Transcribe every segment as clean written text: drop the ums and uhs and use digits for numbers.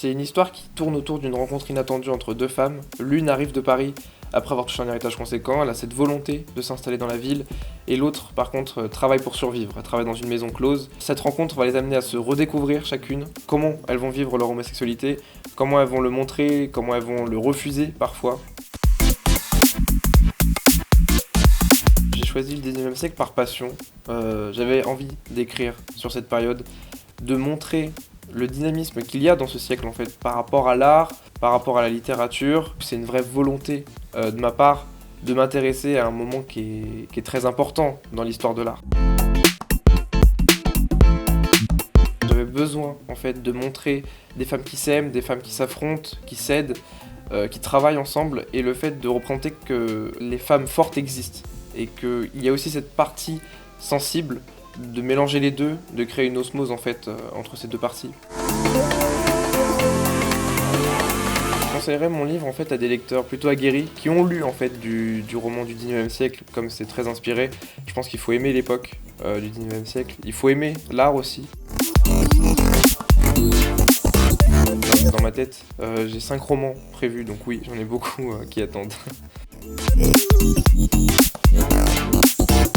C'est une histoire qui tourne autour d'une rencontre inattendue entre deux femmes. L'une arrive de Paris après avoir touché un héritage conséquent, elle a cette volonté de s'installer dans la ville, et l'autre, par contre, travaille pour survivre, elle travaille dans une maison close. Cette rencontre va les amener à se redécouvrir chacune, comment elles vont vivre leur homosexualité, comment elles vont le montrer, comment elles vont le refuser parfois. J'ai choisi le 19e siècle par passion, j'avais envie d'écrire sur cette période, de montrer le dynamisme qu'il y a dans ce siècle en fait, par rapport à l'art, par rapport à la littérature. C'est une vraie volonté de ma part de m'intéresser à un moment qui est très important dans l'histoire de l'art. J'avais besoin en fait de montrer des femmes qui s'aiment, des femmes qui s'affrontent, qui s'aident, qui travaillent ensemble, et le fait de représenter que les femmes fortes existent et qu'il y a aussi cette partie sensible, de mélanger les deux, de créer une osmose en fait entre ces deux parties. Je conseillerais mon livre en fait à des lecteurs plutôt aguerris qui ont lu en fait du roman du 19e siècle, comme c'est très inspiré. Je pense qu'il faut aimer l'époque du 19e siècle, il faut aimer l'art aussi. Dans ma tête, j'ai 5 romans prévus, donc oui, j'en ai beaucoup qui attendent.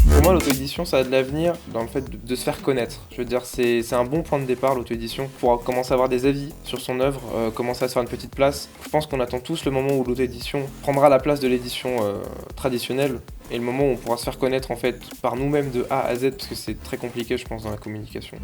Pour moi, l'auto-édition, ça a de l'avenir dans le fait de se faire connaître. Je veux dire, c'est un bon point de départ, l'auto-édition, pour commencer à avoir des avis sur son œuvre, commencer à se faire une petite place. Je pense qu'on attend tous le moment où l'auto-édition prendra la place de l'édition traditionnelle, et le moment où on pourra se faire connaître en fait par nous-mêmes de A à Z, parce que c'est très compliqué, je pense, dans la communication.